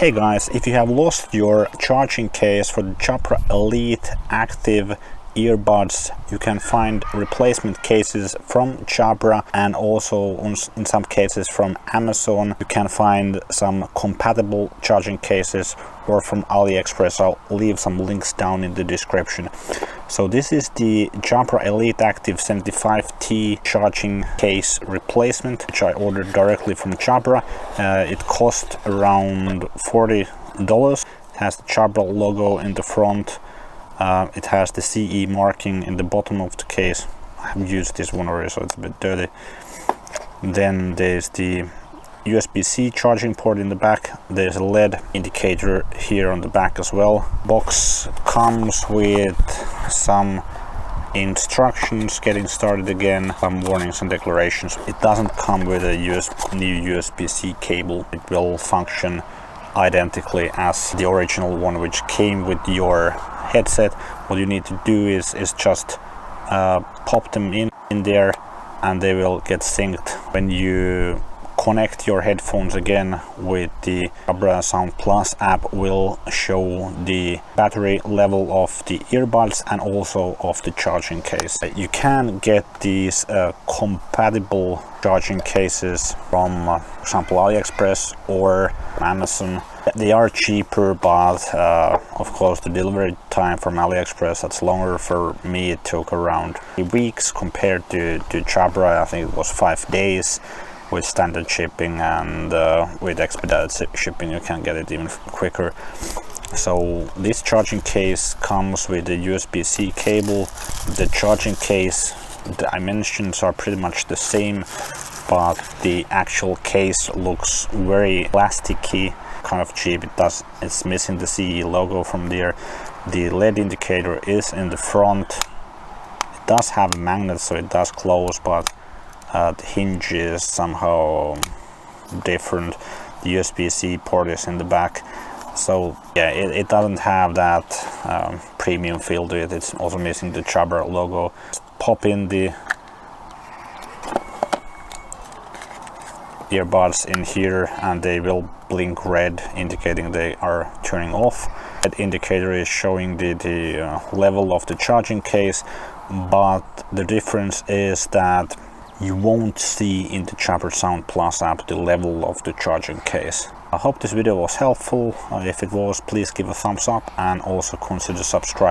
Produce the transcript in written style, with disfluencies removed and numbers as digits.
Hey guys, if you have lost your charging case for the Jabra Elite Active earbuds, you can find replacement cases from Jabra and also in some cases from Amazon. You can find some compatible charging cases or from AliExpress. I'll leave some links down in the description. So this is the Jabra Elite Active 75T charging case replacement, which I ordered directly from Jabra. It cost around $40. It has the Jabra logo in the front. It has the CE marking in the bottom of the case. I haven't used this one already, so it's a bit dirty. Then there's the USB-C charging port in the back. There's a LED indicator here on the back as well. Box comes with some instructions getting started again, some warnings and declarations. It doesn't come with a new USB-C cable. It will function identically as the original one which came with your headset. What you need to do is just pop them in there and they will get synced. When you connect your headphones again with the Jabra Sound Plus app, will show the battery level of the earbuds and also of the charging case. You can get these compatible charging cases from, for example, AliExpress or Amazon. They are cheaper, but of course the delivery time from AliExpress, that's longer. For me it took around 3 weeks compared to Jabra. I think it was 5 days with standard shipping, and with expedited shipping you can get it even quicker. So this charging case comes with a USB-C cable. The charging case, the dimensions are pretty much the same, but the actual case looks very plasticky, kind of cheap. It's missing the CE logo from there. The LED indicator is in the front. It does have a magnet, so it does close, but the hinge is somehow different. The USB-C port is in the back, so yeah, it doesn't have that premium feel to it. It's also missing the Jabra logo. Just pop in the earbuds in here and they will blink red, indicating they are turning off. That indicator is showing the level of the charging case, but the difference is that you won't see in the Jabra Sound Plus app the level of the charging case. I hope this video was helpful. If it was, please give a thumbs up and also consider subscribing.